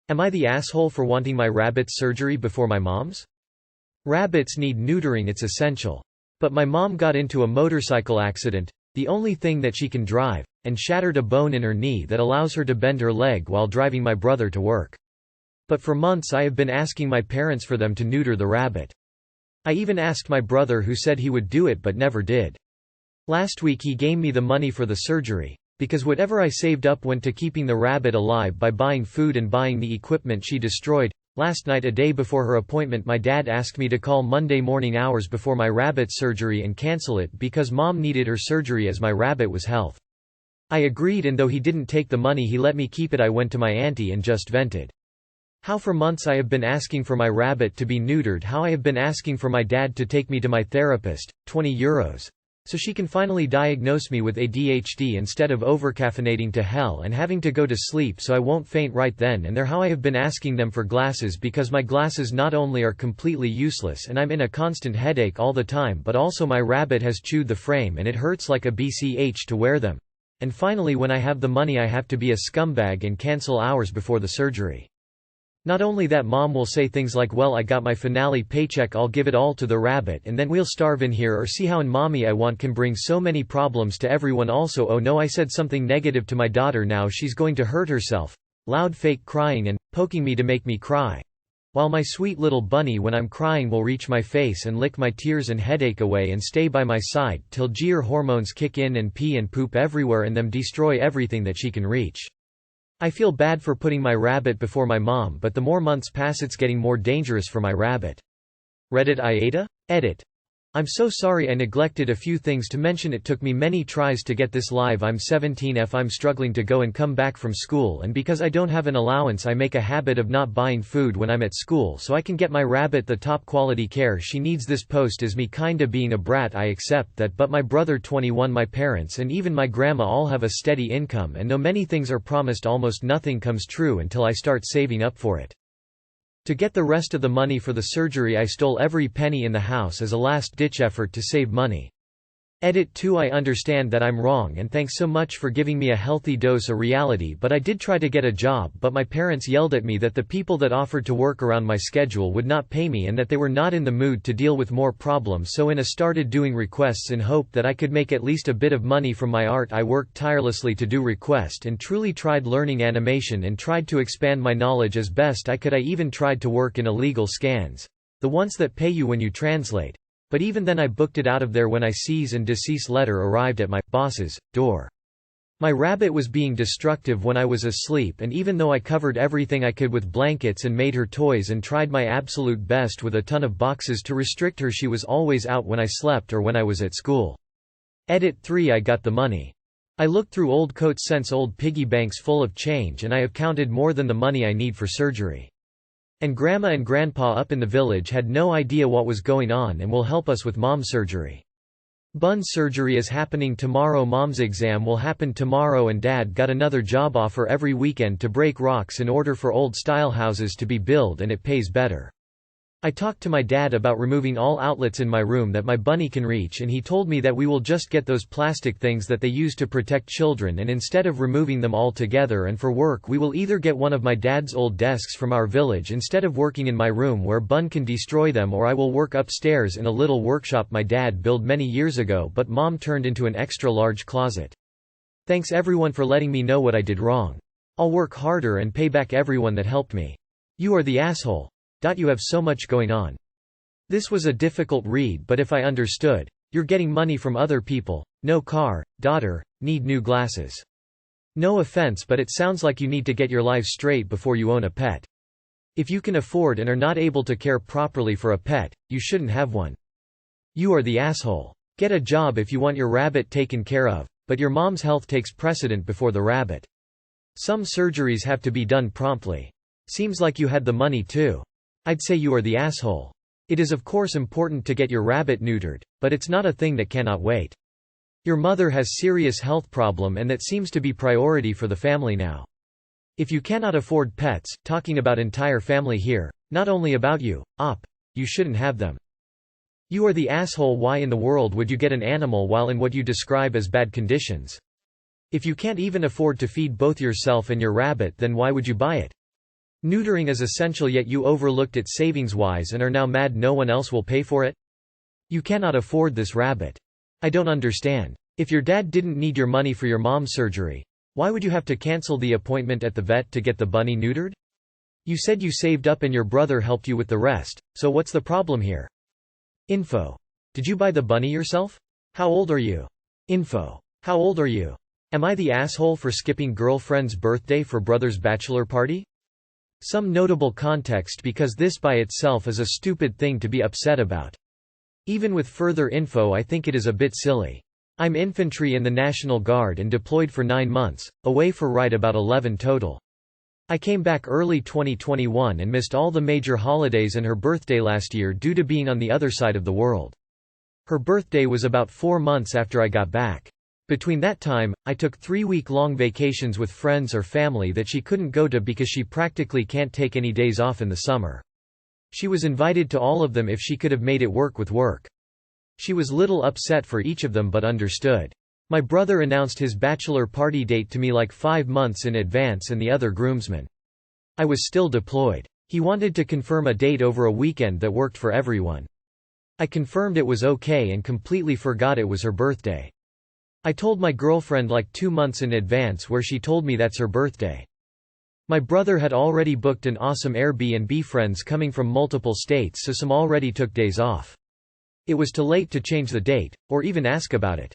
Am I the asshole for wanting my rabbit's surgery before my mom's? Rabbits need neutering, it's essential. But my mom got into a motorcycle accident, the only thing that she can drive, and shattered a bone in her knee that allows her to bend her leg while driving my brother to work. But for months I have been asking my parents for them to neuter the rabbit. I even asked my brother, who said he would do it but never did. Last week he gave me the money for the surgery, because whatever I saved up went to keeping the rabbit alive by buying food and buying the equipment she destroyed. Last night, a day before her appointment, my dad asked me to call Monday morning hours before my rabbit surgery and cancel it because mom needed her surgery as my rabbit was health. I agreed, and though he didn't take the money, he let me keep it. I went to my auntie and just vented. How for months I have been asking for my rabbit to be neutered, how I have been asking for my dad to take me to my therapist, €20, so she can finally diagnose me with ADHD instead of overcaffeinating to hell and having to go to sleep so I won't faint right then and there, how I have been asking them for glasses because my glasses not only are completely useless and I'm in a constant headache all the time, but also my rabbit has chewed the frame and it hurts like a BCH to wear them. And finally, when I have the money, I have to be a scumbag and cancel hours before the surgery. Not only that, mom will say things like, well, I got my finale paycheck, I'll give it all to the rabbit and then we'll starve in here, or see how in mommy I want can bring so many problems to everyone. Also, oh no, I said something negative to my daughter, now she's going to hurt herself. Loud fake crying and poking me to make me cry. While my sweet little bunny, when I'm crying, will reach my face and lick my tears and headache away and stay by my side till GR hormones kick in and pee and poop everywhere and them destroy everything that she can reach. I feel bad for putting my rabbit before my mom, but the more months pass it's getting more dangerous for my rabbit. Reddit Aita? Edit. I'm so sorry I neglected a few things to mention. It took me many tries to get this live. I'm 17F. I'm struggling to go and come back from school, and because I don't have an allowance I make a habit of not buying food when I'm at school so I can get my rabbit the top quality care she needs. This post is me kinda being a brat, I accept that, but my brother 21, my parents and even my grandma all have a steady income, and though many things are promised, almost nothing comes true until I start saving up for it. To get the rest of the money for the surgery I stole every penny in the house as a last-ditch effort to save money. Edit 2. I understand that I'm wrong and thanks so much for giving me a healthy dose of reality, but I did try to get a job, but my parents yelled at me that the people that offered to work around my schedule would not pay me and that they were not in the mood to deal with more problems, so I started doing requests in hope that I could make at least a bit of money from my art. I worked tirelessly to do request and truly tried learning animation and tried to expand my knowledge as best I could. I even tried to work in illegal scans, the ones that pay you when you translate. But even then I booked it out of there when I cease and desist letter arrived at my boss's door. My rabbit was being destructive when I was asleep, and even though I covered everything I could with blankets and made her toys and tried my absolute best with a ton of boxes to restrict her, she was always out when I slept or when I was at school. Edit 3. I got the money. I looked through old coat cents, old piggy banks full of change, and I have counted more than the money I need for surgery. And grandma and grandpa up in the village had no idea what was going on and will help us with mom's surgery. Bun surgery is happening tomorrow, mom's exam will happen tomorrow, and dad got another job offer every weekend to break rocks in order for old style houses to be built, and it pays better. I talked to my dad about removing all outlets in my room that my bunny can reach, and he told me that we will just get those plastic things that they use to protect children, and instead of removing them all together, and for work we will either get one of my dad's old desks from our village instead of working in my room where Bun can destroy them, or I will work upstairs in a little workshop my dad built many years ago but mom turned into an extra large closet. Thanks everyone for letting me know what I did wrong. I'll work harder and pay back everyone that helped me. You are the asshole. You have so much going on. This was a difficult read, but if I understood, you're getting money from other people, no car, daughter, need new glasses. No offense, but it sounds like you need to get your life straight before you own a pet. If you can afford and are not able to care properly for a pet, you shouldn't have one. You are the asshole. Get a job if you want your rabbit taken care of, but your mom's health takes precedent before the rabbit. Some surgeries have to be done promptly. Seems like you had the money too. I'd say you are the asshole. It is of course important to get your rabbit neutered, but it's not a thing that cannot wait. Your mother has serious health problem and that seems to be priority for the family now. If you cannot afford pets, talking about entire family here, not only about you, you shouldn't have them. You are the asshole. Why in the world would you get an animal while in what you describe as bad conditions? If you can't even afford to feed both yourself and your rabbit, then why would you buy it? Neutering is essential yet you overlooked it savings-wise and are now mad no one else will pay for it? You cannot afford this rabbit. I don't understand. If your dad didn't need your money for your mom's surgery, why would you have to cancel the appointment at the vet to get the bunny neutered? You said you saved up and your brother helped you with the rest, so what's the problem here? Info. Did you buy the bunny yourself? How old are you? Info. How old are you? Am I the asshole for skipping girlfriend's birthday for brother's bachelor party? Some notable context because this by itself is a stupid thing to be upset about. Even with further info I think it is a bit silly. I'm infantry in the National Guard and deployed for 9 months, away for right about 11 total. I came back early 2021 and missed all the major holidays and her birthday last year due to being on the other side of the world. Her birthday was about 4 months after I got back. Between that time, I took 3-week-long vacations with friends or family that she couldn't go to because she practically can't take any days off in the summer. She was invited to all of them if she could have made it work with work. She was little upset for each of them but understood. My brother announced his bachelor party date to me like 5 months in advance and the other groomsmen. I was still deployed. He wanted to confirm a date over a weekend that worked for everyone. I confirmed it was okay and completely forgot it was her birthday. I told my girlfriend like 2 months in advance where she told me that's her birthday. My brother had already booked an awesome Airbnb, friends coming from multiple states, so some already took days off. It was too late to change the date, or even ask about it.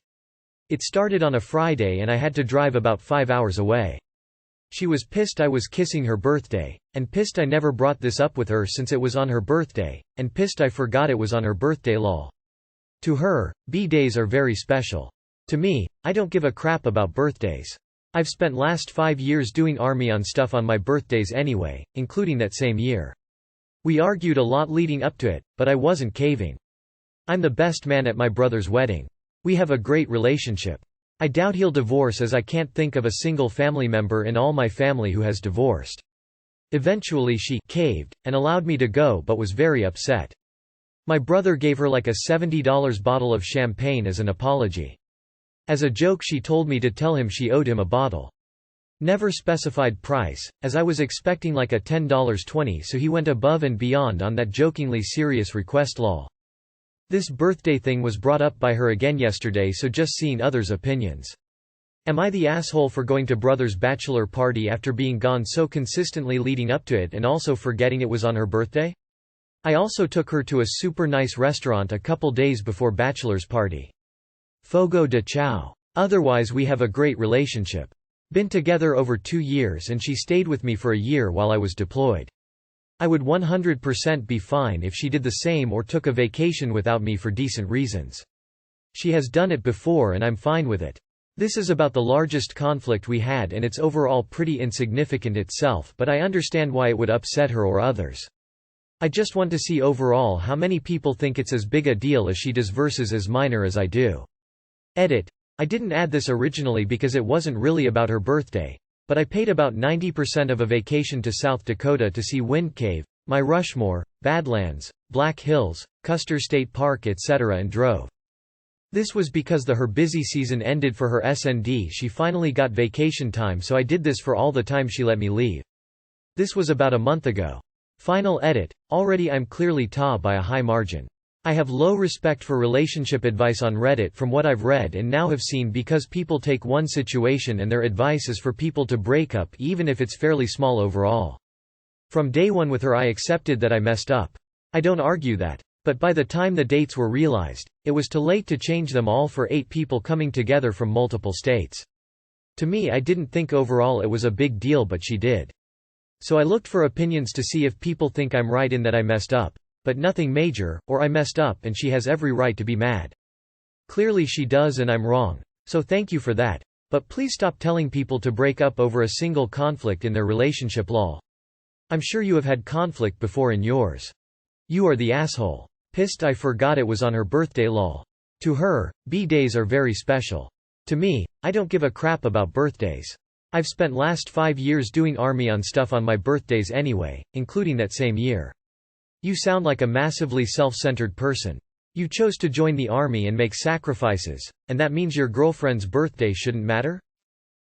It started on a Friday and I had to drive about 5 hours away. She was pissed I was kissing her birthday, and pissed I never brought this up with her since it was on her birthday, and pissed I forgot it was on her birthday lol. To her, B-days are very special. To me, I don't give a crap about birthdays. I've spent last 5 years doing army on stuff on my birthdays anyway, including that same year. We argued a lot leading up to it, but I wasn't caving. I'm the best man at my brother's wedding. We have a great relationship. I doubt he'll divorce as I can't think of a single family member in all my family who has divorced. Eventually she caved, and allowed me to go but was very upset. My brother gave her like a $70 bottle of champagne as an apology. As a joke she told me to tell him she owed him a bottle. Never specified price, as I was expecting like a $10.20, so he went above and beyond on that jokingly serious request lol. This birthday thing was brought up by her again yesterday, so just seeing others' opinions. Am I the asshole for going to brother's bachelor party after being gone so consistently leading up to it and also forgetting it was on her birthday? I also took her to a super nice restaurant a couple days before bachelor's party. Fogo de chao. Otherwise we have a great relationship. Been together over 2 years and she stayed with me for a year while I was deployed. I would 100% be fine if she did the same or took a vacation without me for decent reasons. She has done it before and I'm fine with it. This is about the largest conflict we had and it's overall pretty insignificant itself, but I understand why it would upset her or others. I just want to see overall how many people think it's as big a deal as she does versus as minor as I do. Edit. I didn't add this originally because it wasn't really about her birthday. But I paid about 90% of a vacation to South Dakota to see Wind Cave, my Rushmore, Badlands, Black Hills, Custer State Park etc. and drove. This was because her busy season ended for her SND. She finally got vacation time, so I did this for all the time she let me leave. This was about a month ago. Final edit. Already I'm clearly ta by a high margin. I have low respect for relationship advice on Reddit from what I've read and now have seen, because people take one situation and their advice is for people to break up even if it's fairly small overall. From day one with her I accepted that I messed up. I don't argue that. But by the time the dates were realized, it was too late to change them all for 8 people coming together from multiple states. To me I didn't think overall it was a big deal, but she did. So I looked for opinions to see if people think I'm right in that I messed up. But nothing major, or I messed up and she has every right to be mad. Clearly she does and I'm wrong. So thank you for that. But please stop telling people to break up over a single conflict in their relationship lol. I'm sure you have had conflict before in yours. You are the asshole. Pissed I forgot it was on her birthday lol. To her, B-days are very special. To me, I don't give a crap about birthdays. I've spent last 5 years doing army on stuff on my birthdays anyway, including that same year. You sound like a massively self-centered person. You chose to join the army and make sacrifices, and that means your girlfriend's birthday shouldn't matter?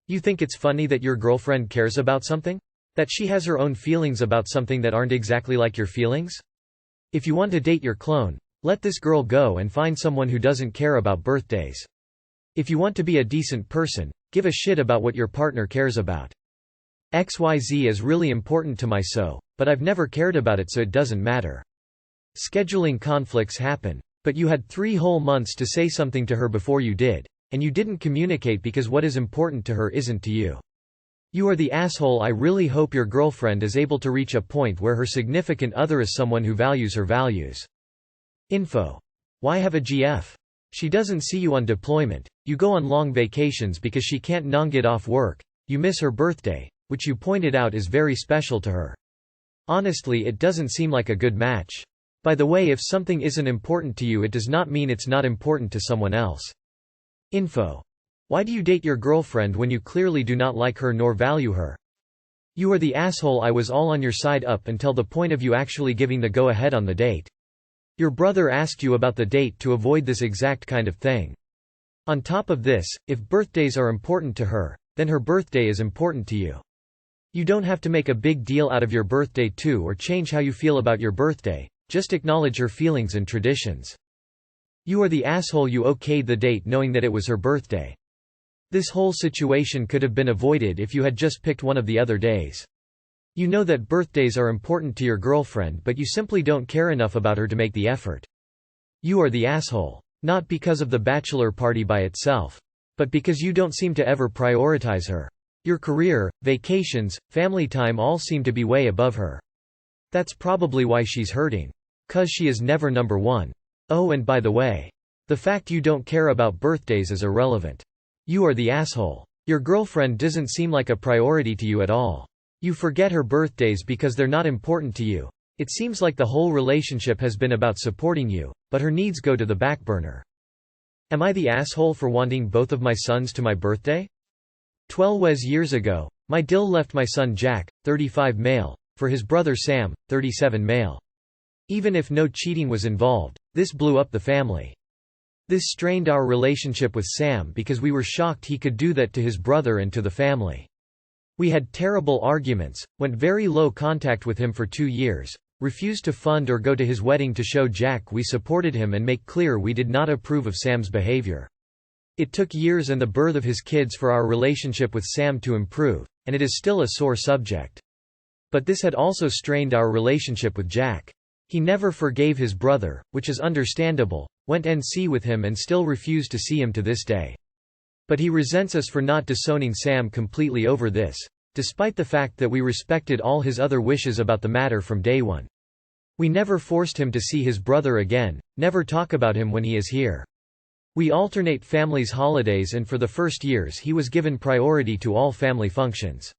You think it's funny that your girlfriend cares about something? That she has her own feelings about something that aren't exactly like your feelings? If you want to date your clone, let this girl go and find someone who doesn't care about birthdays. If you want to be a decent person, give a shit about what your partner cares about. XYZ is really important to my but I've never cared about it, so it doesn't matter. Scheduling conflicts happen. But you had 3 whole months to say something to her before you did, and you didn't communicate because what is important to her isn't to you. You are the asshole. I really hope your girlfriend is able to reach a point where her significant other is someone who values her values. Info. Why have a GF? She doesn't see you on deployment, you go on long vacations because she can't get off work, you miss her birthday, which you pointed out is very special to her. Honestly, it doesn't seem like a good match. By the way, if something isn't important to you, it does not mean it's not important to someone else. Info. Why do you date your girlfriend when you clearly do not like her nor value her? You are the asshole. I was all on your side up until the point of you actually giving the go-ahead on the date. Your brother asked you about the date to avoid this exact kind of thing. On top of this, if birthdays are important to her, then her birthday is important to you. You don't have to make a big deal out of your birthday too or change how you feel about your birthday, just acknowledge her feelings and traditions. You are the asshole. You okayed the date knowing that it was her birthday. This whole situation could have been avoided if you had just picked one of the other days. You know that birthdays are important to your girlfriend, but you simply don't care enough about her to make the effort. You are the asshole. Not because of the bachelor party by itself, but because you don't seem to ever prioritize her. Your career, vacations, family time all seem to be way above her. That's probably why she's hurting. 'Cause she is never number one. Oh, and by the way, the fact you don't care about birthdays is irrelevant. You are the asshole. Your girlfriend doesn't seem like a priority to you at all. You forget her birthdays because they're not important to you. It seems like the whole relationship has been about supporting you, but her needs go to the back burner. Am I the asshole for wanting both of my sons to my birthday? 12 years ago, my dill left my son Jack, 35 male, for his brother Sam, 37 male. Even if no cheating was involved, this blew up the family. This strained our relationship with Sam because we were shocked he could do that to his brother and to the family. We had terrible arguments, went very low contact with him for 2 years, refused to fund or go to his wedding to show Jack we supported him and make clear we did not approve of Sam's behavior. It took years and the birth of his kids for our relationship with Sam to improve, and it is still a sore subject. But this had also strained our relationship with Jack. He never forgave his brother, which is understandable, went NC with him and still refused to see him to this day. But he resents us for not disowning Sam completely over this, despite the fact that we respected all his other wishes about the matter from day one. We never forced him to see his brother again, never talk about him when he is here. We alternate families' holidays, and for the first years he was given priority to all family functions.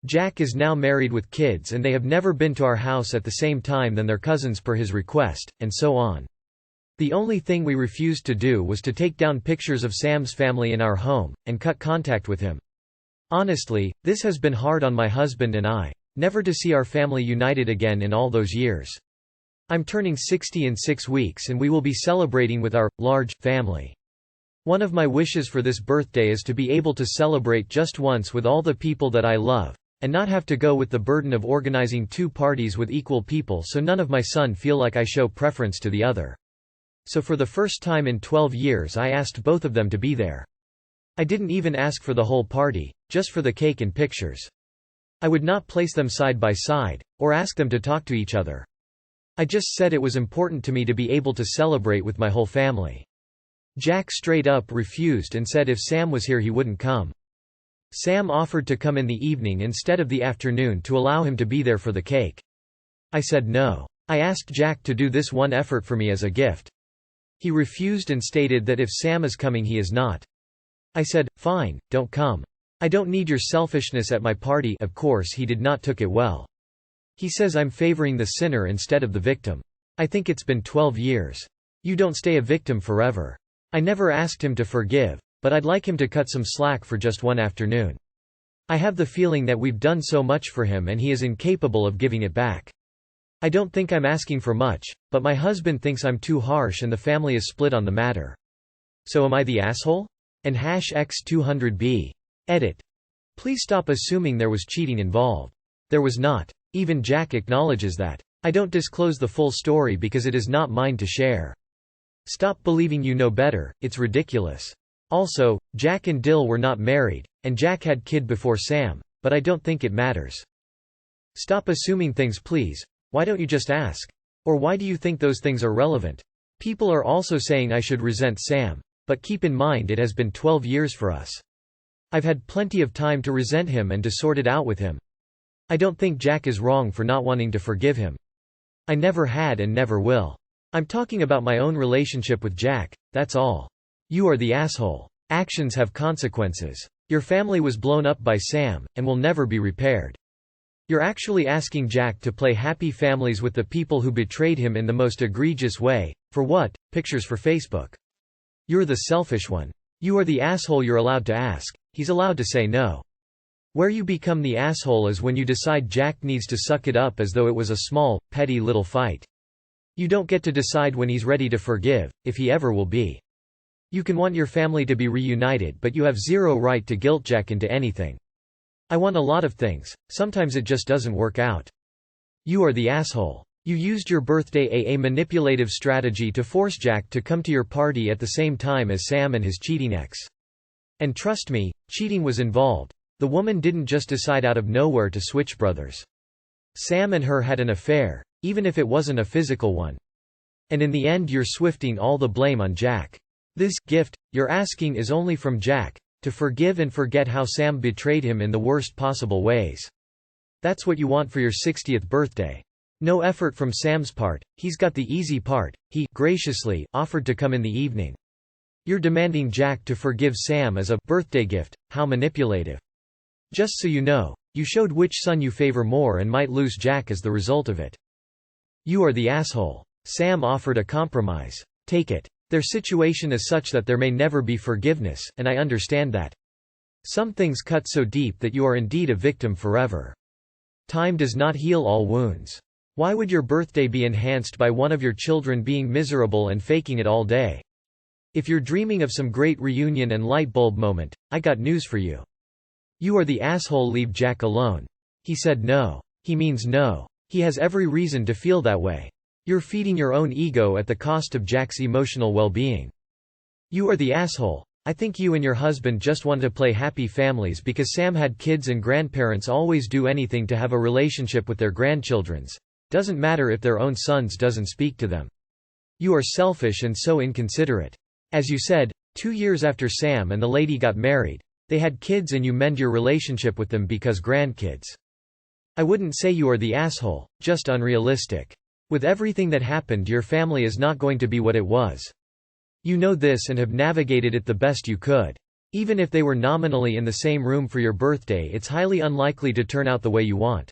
Jack is now married with kids and they have never been to our house at the same time than their cousins per his request, and so on. The only thing we refused to do was to take down pictures of Sam's family in our home, and cut contact with him. Honestly, this has been hard on my husband and I, never to see our family united again in all those years. I'm turning 60 in 6 weeks and we will be celebrating with our large family. One of my wishes for this birthday is to be able to celebrate just once with all the people that I love, and not have to go with the burden of organizing 2 parties with equal people so none of my son feel like I show preference to the other. So for the first time in 12 years I asked both of them to be there. I didn't even ask for the whole party, just for the cake and pictures. I would not place them side by side, or ask them to talk to each other. I just said it was important to me to be able to celebrate with my whole family. Jack straight up refused and said if Sam was here he wouldn't come. Sam offered to come in the evening instead of the afternoon to allow him to be there for the cake. I said no. I asked Jack to do this one effort for me as a gift. He refused and stated that if Sam is coming he is not. I said, fine, don't come. I don't need your selfishness at my party. Of course he did not took it well. He says I'm favoring the sinner instead of the victim. I think it's been 12 years. You don't stay a victim forever. I never asked him to forgive, but I'd like him to cut some slack for just one afternoon. I have the feeling that we've done so much for him and he is incapable of giving it back. I don't think I'm asking for much, but my husband thinks I'm too harsh and the family is split on the matter. So am I the asshole? And #X200B. Edit. Please stop assuming there was cheating involved. There was not. Even Jack acknowledges that. I don't disclose the full story because it is not mine to share. Stop believing you know better, it's ridiculous. Also, Jack and Dill were not married, and Jack had kid before Sam, but I don't think it matters. Stop assuming things please, why don't you just ask? Or why do you think those things are relevant? People are also saying I should resent Sam, but keep in mind it has been 12 years for us. I've had plenty of time to resent him and to sort it out with him. I don't think Jack is wrong for not wanting to forgive him. I never had and never will. I'm talking about my own relationship with Jack, that's all. You are the asshole. Actions have consequences. Your family was blown up by Sam, and will never be repaired. You're actually asking Jack to play happy families with the people who betrayed him in the most egregious way. For what? Pictures for Facebook. You're the selfish one. You are the asshole. You're allowed to ask. He's allowed to say no. Where you become the asshole is when you decide Jack needs to suck it up as though it was a small, petty little fight. You don't get to decide when he's ready to forgive, if he ever will be. You can want your family to be reunited, but you have zero right to guilt Jack into anything. I want a lot of things, sometimes it just doesn't work out. You are the asshole. You used your birthday as a manipulative strategy to force Jack to come to your party at the same time as Sam and his cheating ex. And trust me, cheating was involved. The woman didn't just decide out of nowhere to switch brothers. Sam and her had an affair, even if it wasn't a physical one. And in the end you're swifting all the blame on Jack. This gift you're asking is only from Jack, to forgive and forget how Sam betrayed him in the worst possible ways. That's what you want for your 60th birthday. No effort from Sam's part, he's got the easy part, he graciously offered to come in the evening. You're demanding Jack to forgive Sam as a birthday gift, how manipulative. Just so you know, you showed which son you favor more and might lose Jack as the result of it. You are the asshole. Sam offered a compromise. Take it. Their situation is such that there may never be forgiveness, and I understand that. Some things cut so deep that you are indeed a victim forever. Time does not heal all wounds. Why would your birthday be enhanced by one of your children being miserable and faking it all day? If you're dreaming of some great reunion and light bulb moment, I got news for you. You are the asshole. Leave Jack alone. He said no. He means no. He has every reason to feel that way. You're feeding your own ego at the cost of Jack's emotional well-being. You are the asshole. I think you and your husband just want to play happy families because Sam had kids and grandparents always do anything to have a relationship with their grandchildren's. Doesn't matter if their own sons doesn't speak to them. You are selfish and so inconsiderate. As you said, 2 years after Sam and the lady got married, they had kids and you mend your relationship with them because grandkids. I wouldn't say you are the asshole, just unrealistic. With everything that happened, your family is not going to be what it was. You know this and have navigated it the best you could. Even if they were nominally in the same room for your birthday, it's highly unlikely to turn out the way you want.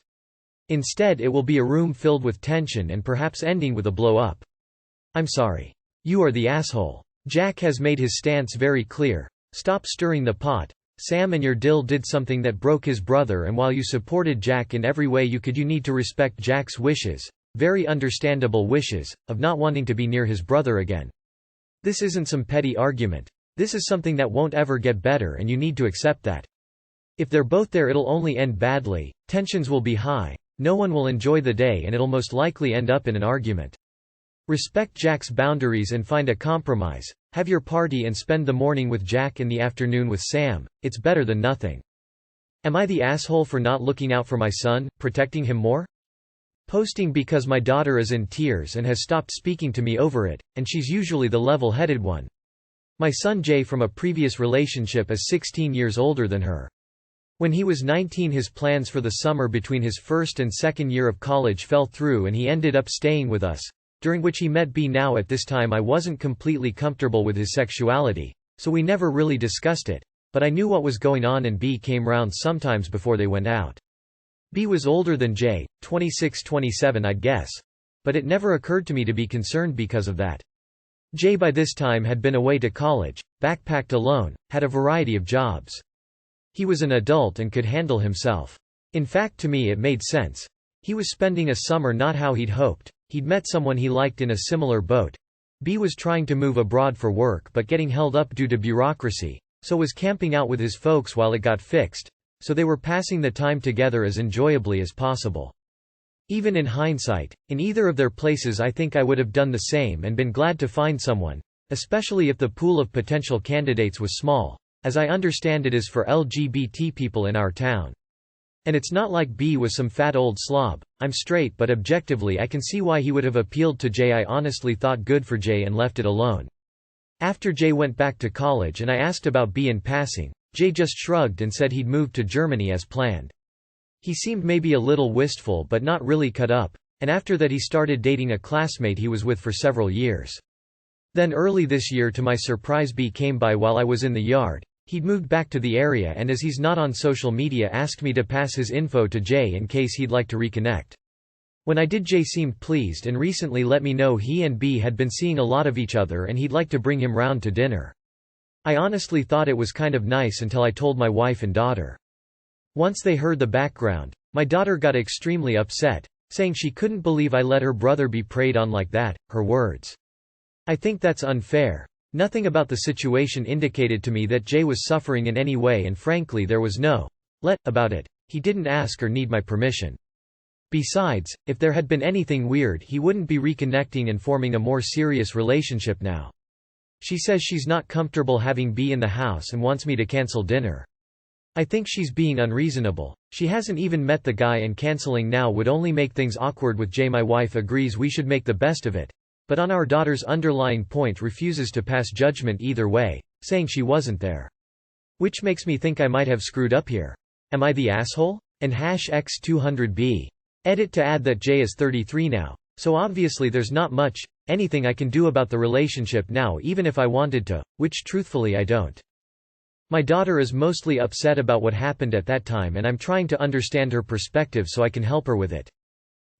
Instead, it will be a room filled with tension and perhaps ending with a blow-up. I'm sorry. You are the asshole. Jack has made his stance very clear. Stop stirring the pot. Sam and your Dill did something that broke his brother, and while you supported Jack in every way you could, you need to respect Jack's wishes, very understandable wishes, of not wanting to be near his brother again. This isn't some petty argument. This is something that won't ever get better and you need to accept that. If they're both there it'll only end badly, tensions will be high, no one will enjoy the day and it'll most likely end up in an argument. Respect Jack's boundaries and find a compromise. Have your party and spend the morning with Jack and the afternoon with Sam. It's better than nothing. Am I the asshole for not looking out for my son, protecting him more? Posting because my daughter is in tears and has stopped speaking to me over it, and she's usually the level-headed one. My son Jay from a previous relationship is 16 years older than her. When he was 19, his plans for the summer between his first and second year of college fell through and he ended up staying with us, during which he met B. Now at this time I wasn't completely comfortable with his sexuality, so we never really discussed it, but I knew what was going on and B came round sometimes before they went out. B was older than J, 26-27 I'd guess. But it never occurred to me to be concerned because of that. J by this time had been away to college, backpacked alone, had a variety of jobs. He was an adult and could handle himself. In fact, to me it made sense. He was spending a summer not how he'd hoped. He'd met someone he liked in a similar boat. B was trying to move abroad for work but getting held up due to bureaucracy, so was camping out with his folks while it got fixed. so they were passing the time together as enjoyably as possible. Even in hindsight, in either of their places I think I would have done the same and been glad to find someone, especially if the pool of potential candidates was small, as I understand it is for LGBT people in our town. And it's not like B was some fat old slob. I'm straight, but objectively I can see why he would have appealed to J. I honestly thought good for J and left it alone. After J went back to college and I asked about B in passing, J just shrugged and said he'd moved to Germany as planned. He seemed maybe a little wistful but not really cut up, and after that he started dating a classmate he was with for several years. Then early this year, to my surprise, B came by while I was in the yard. He'd moved back to the area and as he's not on social media asked me to pass his info to J in case he'd like to reconnect. When I did, J seemed pleased and recently let me know he and B had been seeing a lot of each other and he'd like to bring him round to dinner. I honestly thought it was kind of nice until I told my wife and daughter. Once they heard the background, my daughter got extremely upset, saying she couldn't believe I let her brother be preyed on like that, her words. I think that's unfair. Nothing about the situation indicated to me that Jay was suffering in any way, and frankly there was no let about it. He didn't ask or need my permission. Besides, if there had been anything weird he wouldn't be reconnecting and forming a more serious relationship now. She says she's not comfortable having B in the house and wants me to cancel dinner. I think she's being unreasonable. She hasn't even met the guy and canceling now would only make things awkward with Jay. My wife agrees we should make the best of it, but on our daughter's underlying point refuses to pass judgment either way, saying she wasn't there. Which makes me think I might have screwed up here. Am I the asshole? And #X200B. Edit to add that Jay is 33 now, so obviously there's not anything I can do about the relationship now even if I wanted to, which truthfully I don't. My daughter is mostly upset about what happened at that time and I'm trying to understand her perspective so I can help her with it.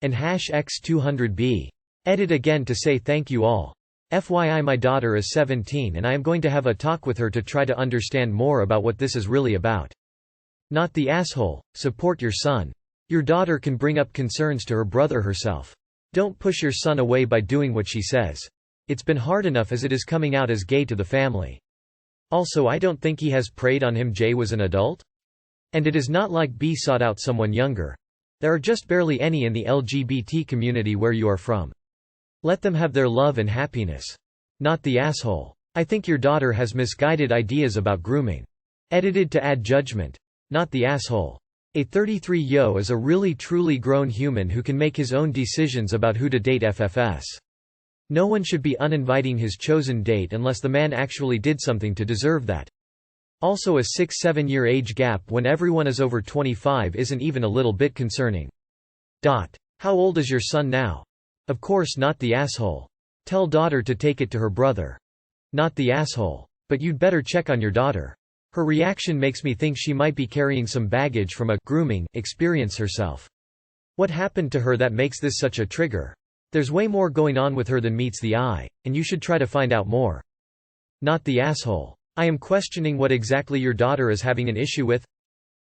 And #X200B. Edit again to say thank you all. FYI, my daughter is 17 and I am going to have a talk with her to try to understand more about what this is really about. Not the asshole. Support your son. Your daughter can bring up concerns to her brother herself. Don't push your son away by doing what she says. It's been hard enough as it is coming out as gay to the family. Also, I don't think he has preyed on him. Jay was an adult? And it is not like B sought out someone younger. There are just barely any in the LGBT community where you are from. Let them have their love and happiness. Not the asshole. I think your daughter has misguided ideas about grooming. Edited to add judgment. Not the asshole. A 33-yo is a really truly grown human who can make his own decisions about who to date. FFS. No one should be uninviting his chosen date unless the man actually did something to deserve that. Also, a 6-7 year age gap when everyone is over 25 isn't even a little bit concerning. How old is your son now? Of course not the asshole. Tell daughter to take it to her brother. Not the asshole. But you'd better check on your daughter. Her reaction makes me think she might be carrying some baggage from a grooming experience herself. What happened to her that makes this such a trigger? There's way more going on with her than meets the eye, and you should try to find out more. Not the asshole. I am questioning what exactly your daughter is having an issue with.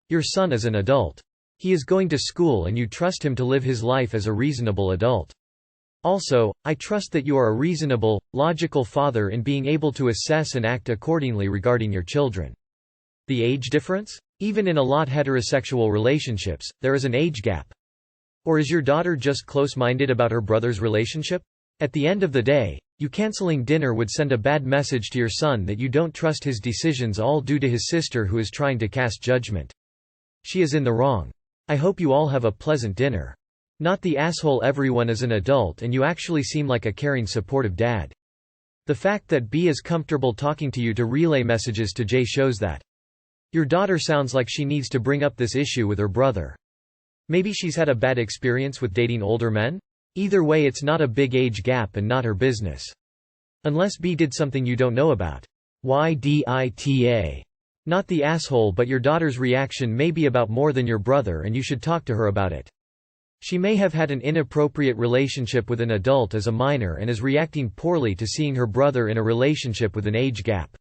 Your son is an adult. He is going to school and you trust him to live his life as a reasonable adult. Also, I trust that you are a reasonable, logical father in being able to assess and act accordingly regarding your children. The age difference? Even in a lot heterosexual relationships, there is an age gap. Or is your daughter just close-minded about her brother's relationship? At the end of the day, you canceling dinner would send a bad message to your son that you don't trust his decisions, all due to his sister who is trying to cast judgment. She is in the wrong. I hope you all have a pleasant dinner. Not the asshole. Everyone is an adult and you actually seem like a caring, supportive dad. The fact that B is comfortable talking to you to relay messages to J shows that. Your daughter sounds like she needs to bring up this issue with her brother. Maybe she's had a bad experience with dating older men? Either way, it's not a big age gap and not her business. Unless B did something you don't know about. YDITA. Not the asshole, but your daughter's reaction may be about more than your brother and you should talk to her about it. She may have had an inappropriate relationship with an adult as a minor and is reacting poorly to seeing her brother in a relationship with an age gap.